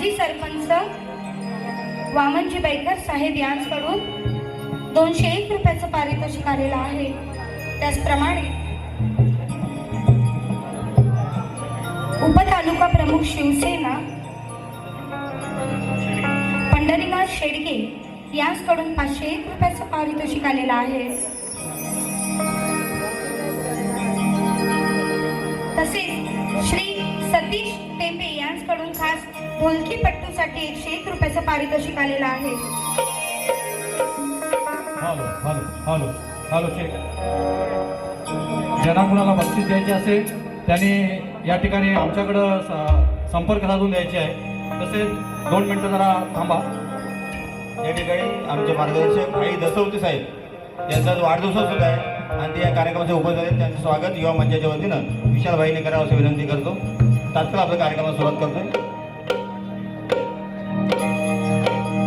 माजी सरपंच वामनजी बैकर साहेब यांच्याकडून 201 रुपयाचं पारितोषिक आलेलं आहे। त्याचप्रमाणे उपतालुका प्रमुख शिवसेना पंढरीनाथ शेडगे यांच्याकडून 501 रुपयाचं पारितोषिक आलेलं आहे। तसेच श्री सतीश टेंबे यांच्याकडून खास ढोलकी पट्टूसाठी 101 रुपयाचं पारितोषिक आलेलं आहे। Hello hello hello hello check. ज्यांना कुणाला बक्षीस द्यायचे असेल त्यांनी या ठिकाणी आमच्याकडं संपर्क साधून द्यायचे आहे। तसेच 2 मिनिटं जरा थांबा। या ठिकाणी आमचे मार्गदर्शक भाई दसवते साहेब यांचा वाढदिवस सुद्धा आहे आणि ते या कार्यक्रमाचे उपस्थित आहेत। त्यांचं स्वागत युवा मंचाच्या वतीनं विशाल भाईने करावं अशी विनंती करतो। तात्काळ आपल्या कार्यक्रमाला सुरुवात करतोय।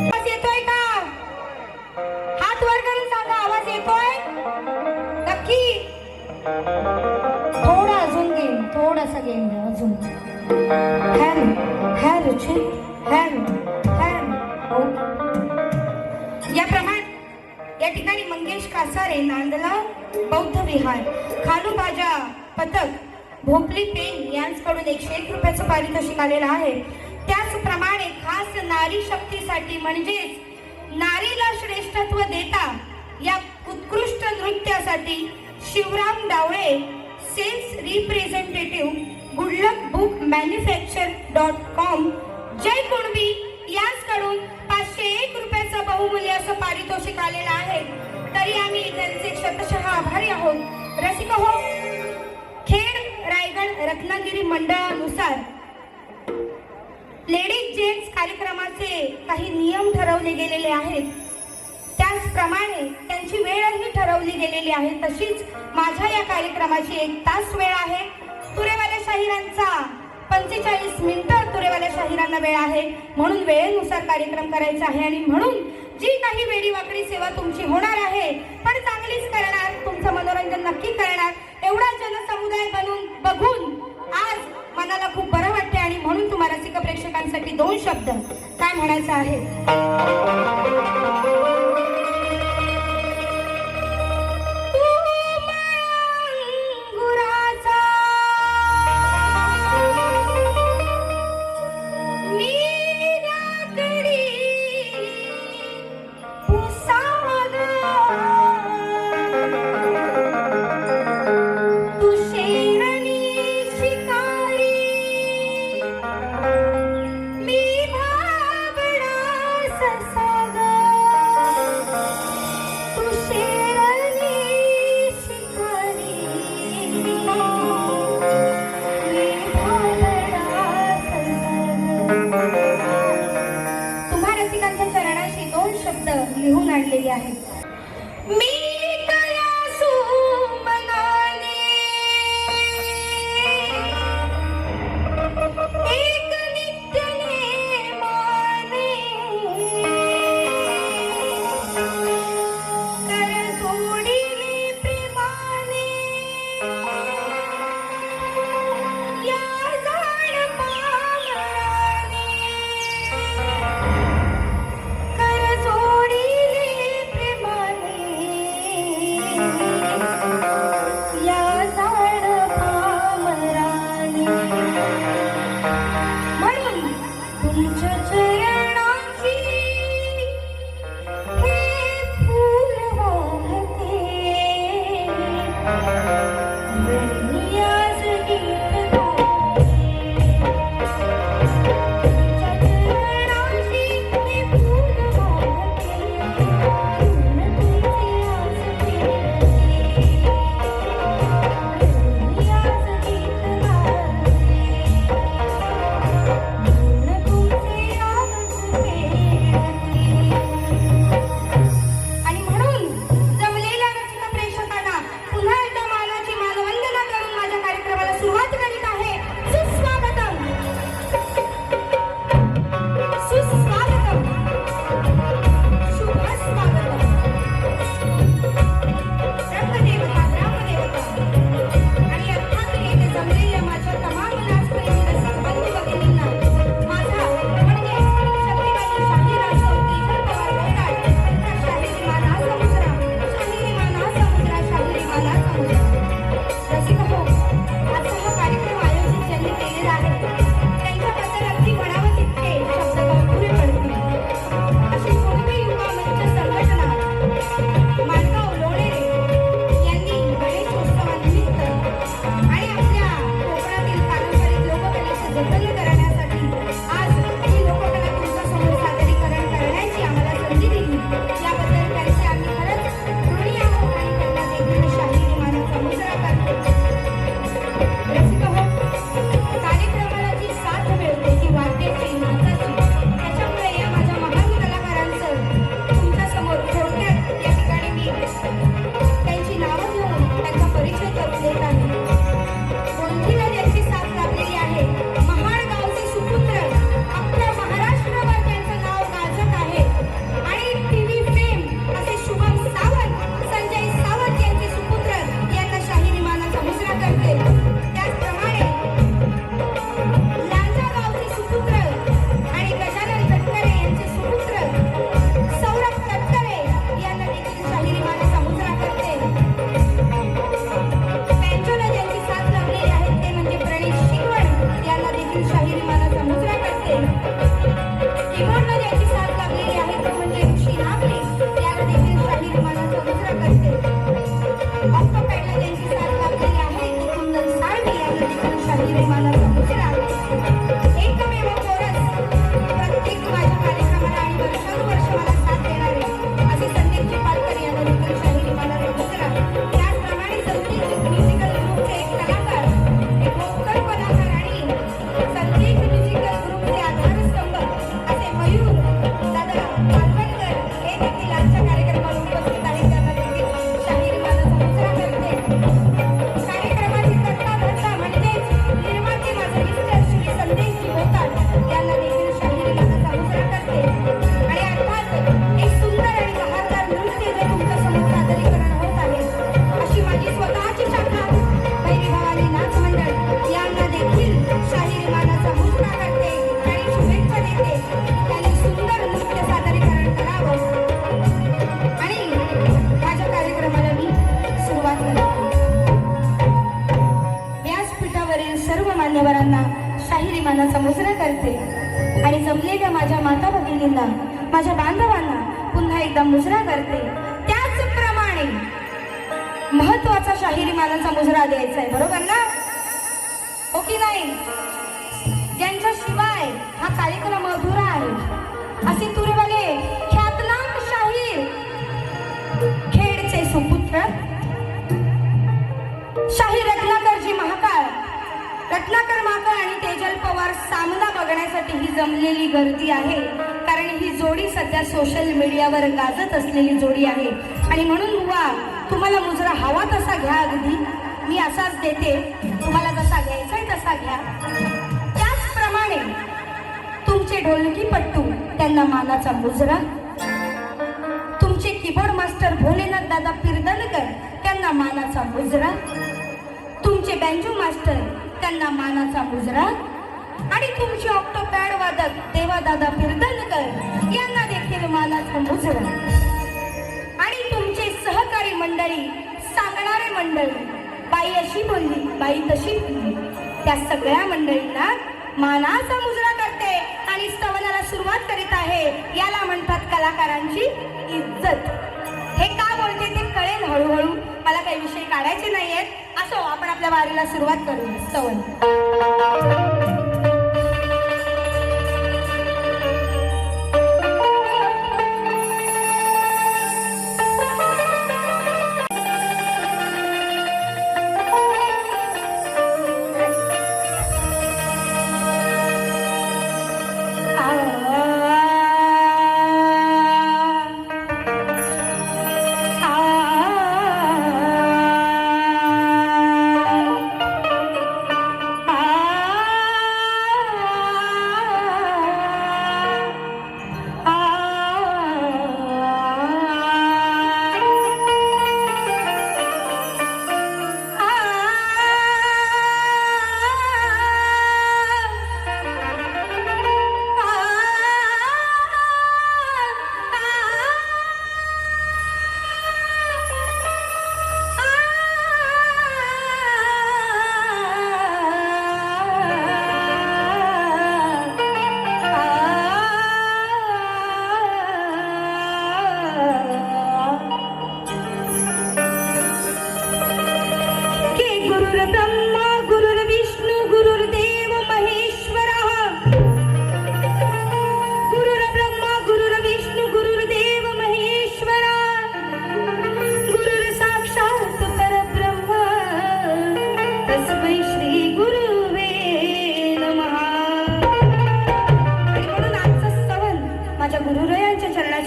आवाज येतोय का? हात वर करून सांगा, आवाज येतोय नक्की? थोडा अजून गेम, थोडासा गेम द्या अजून। Hello hello check hello hello. याप्रमाणे या ठिकाणी मंगेश कासारे नांदला बौद्ध विहार खालूबाजा पथक भोपली पेन यांच्याकडून 101 रुपयाचं पारितोषिक आलेलं आहे। त्याचप्रमाणे खास नारी शक्तीसाठी म्हणजेच नारीला श्रेष्ठत्व देता या उत्कृष्ट नृत्यासाठी Shivram Dawale sales representative good luck book मॅन्युफॅक्चर.com जय कुणबी यांच्याकडून 501 रुपयाचं बहुमूल्य असं पारितोषिक आलेलं आहे। तरी आम्ही त्यांचे शतशः आभारी आहोत। रसिक हो, खेड रायगड रत्नागिरी मंडळानुसार लेडीज जेंट्स कार्यक्रमाचे काही नियम ठरवले गेलेले आहेत। त्याचप्रमाणे त्यांची वेळही ठरवली गेलेली आहे। तशीच माझ्या या कार्यक्रमाची 1 तास वेळ आहे। तुरेवाल्या शाहिरांचा 45 मिनिटं तुरेवाल्या शाहिरांना वेळ आहे, म्हणून वेळेनुसार कार्यक्रम करायचा आहे आणि म्हणून जी काही वेडी वाकडी सेवा तुमची होणार आहे पण चांगलीच करणार, तुमचं मनोरंजन नक्की करणार एवढा जनसमुदाय बघून आज मनाला खूप बरं वाटते आणि म्हणून तुम्हाला रसिक प्रेक्षकांसाठी 2 शब्द काय म्हणायचं आहे। लिहून आणलेली आहे। मी कयासू मनाने एक नित्य नेमाने कर जोडीले प्रेमाने या जाण पावराने कर जोडी पुन्हा एकदा मानाची मानवंदना करून शाहीर मानाचा मुजरा एकमेव कोरस प्रत्येक माझ्या कार्यक्रमाला आणि वर्षानुवर्ष मला साथ देणारे असे संदीपजी पालकर यांना देखील शाहीर मानाचा मुजरा. त्याचप्रमाणे संगीत म्युझिकल ग्रुपचे एक कलाकार, एक वोकल कलाकार आणि संगीत म्युझिकल ग्रुपचे आधारस्तंभ असे मयूर दादा पालवणकर हे देखील आजच्या कार्यक्रमाला उपस्थित आहेत. त्यांना देखील शाहीर मानाचा मुजरा करते. कार्यक्रमाची कर्ता धर्ता म्हणजेच निर्माते माझे मिस्टर श्री संदेशजी भोकाळ यांना देखील शाहीर मानाचा मुजरा करते. आणि अर्थात एक सुंदर आणि बहारदार नृत्य जे तुमच्या समोर सादरीकरण होत आहे अशी माझी स्वतःची शाखा भैरी भवानी नाच मंडळ यांना देखील शाहीर मानाचा मुजरा करते आणि शुभेच्छा देते. त्यांनी सुंदर नृत्य सादरीकरण करावं आणि माझ्या कार्यक्रमाला मी सुरुवात करते. व्यासपीठावरील सर्व मान्यवरांना शाहिरी मानाचा मुजरा करते आणि जमलेल्या माझ्या माता भगिनींना, माझ्या बांधवांना पुन्हा एकदा मुजरा करते. त्याचप्रमाणे महत्वाचा शाहिरी मानाचा मुजरा द्यायचा आहे, बरोबर ना? हो की नाही? ज्यांच्याशिवाय हा कार्यक्रम अधुरा आहे असे तुरेवाले ख्यातनाम शाहीर खेडचे सुपुत्र शाहीर रत्नाकरजी महाकाळ, रत्नाकर महाकाळ आणि तेजल पवार सामना बघण्यासाठी ही जमलेली गर्दी आहे. कारण ही जोडी सध्या सोशल मीडियावर गाजत असलेली जोडी आहे. आणि म्हणून बुवा, तुम्हाला मुजरा हवा तसा घ्या, अगदी मी असाच देते, तुम्हाला जसा घ्यायचा आहे तसा घ्या. त्याचप्रमाणे तुमचे ढोलकीपट्टू त्यांना मानाचा मुजरा, तुमचे कीबोर्ड मास्टर भोलेनाथ दादा पिरदनकर त्यांना मानाचा मुजरा, तुमचे बँजो मास्टर त्यांना मानाचा मुजरा आणि तुमचे ऑक्टोपॅड वादक देवादादा पिरदनकर यांना देखील मानाचा मुजरा. आणि तुमचे सहकारी मंडळी, सांगणारे मंडळी, बाई अशी बोलली बाई तशी बोलली, त्या सगळ्या मंडळींना मानाचा मुजरा करते आणि स्तवनाला सुरुवात करीत आहे. याला म्हणतात कलाकारांची इज्जत. हे का बोलते ते कळेल हळूहळू, मला काही विषय काढायचे नाहीयेत. असो, आपण आपल्या वारीला सुरुवात करूया. स्तवन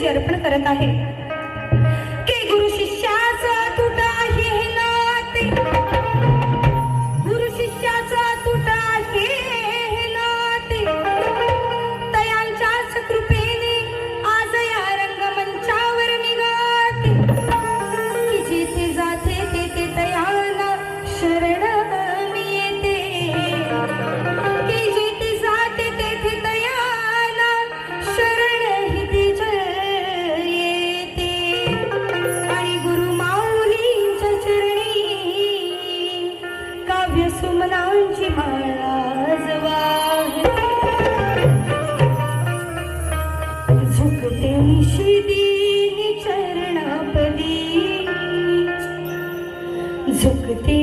अर्पण करत आहे की गुरु शिष्याचा तुटा आहे नाते, गुरु शिष्याचा तुटा आहे नाते, तयांच्याच कृपेने आज या रंगमंचावर मी गाते, की जिथे जाते तेथे तयांना शरण मी येते, की जिथे जाते तेथे तयांना शरण ही तिच्या सुमनांची माळा जवाहे, झुकते निशिदीनी चरणापदी, झुकते